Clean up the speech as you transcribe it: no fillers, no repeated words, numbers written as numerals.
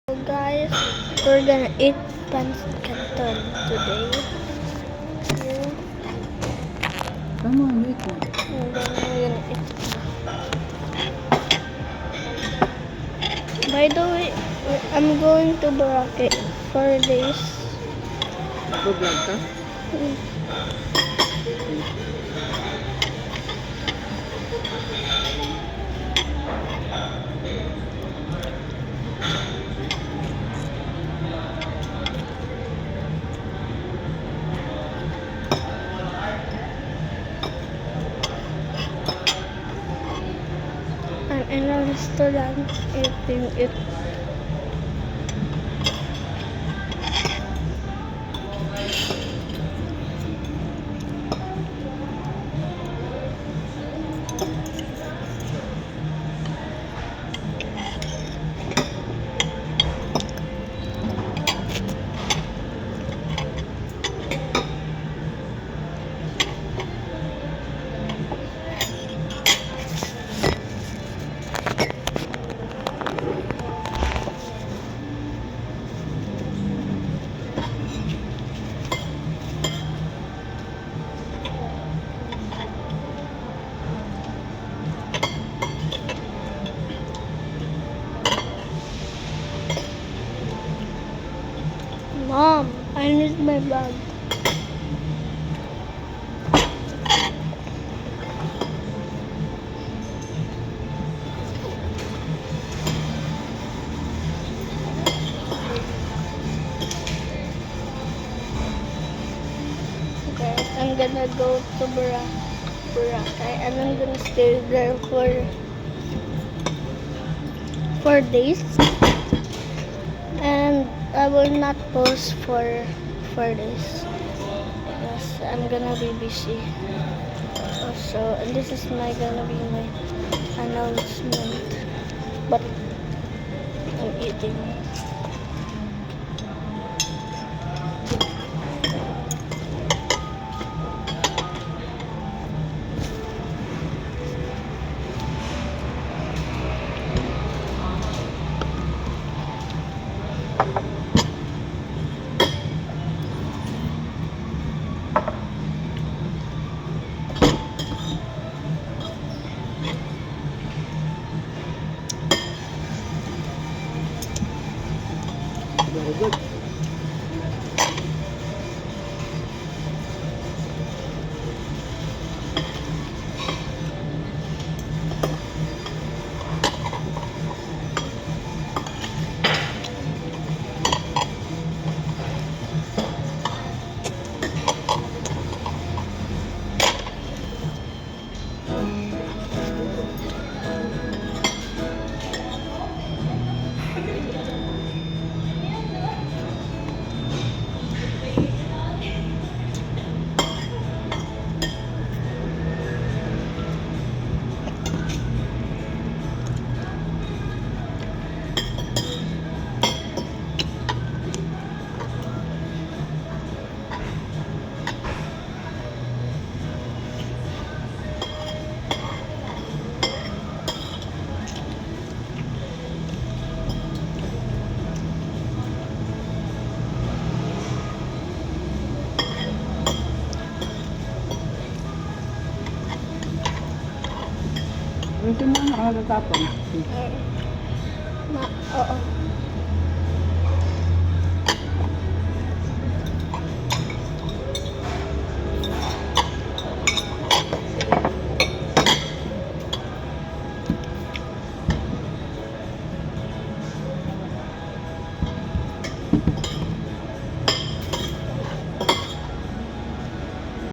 So guys, we're gonna eat pancit canton today. Yeah. Come on, wait na. And then we're gonna eat. By the way, I'm going to Boracay for days. Vlog ka? I'm in a restaurant eating it. Mom, I need my bag. Okay, I'm gonna go to Boracay and I'm gonna stay there for 4 days. And I will not post for 4 days because I'm gonna be busy. Also, and this is gonna be my announcement. But I'm eating. Very good. Ito na nakatatapon. Oo.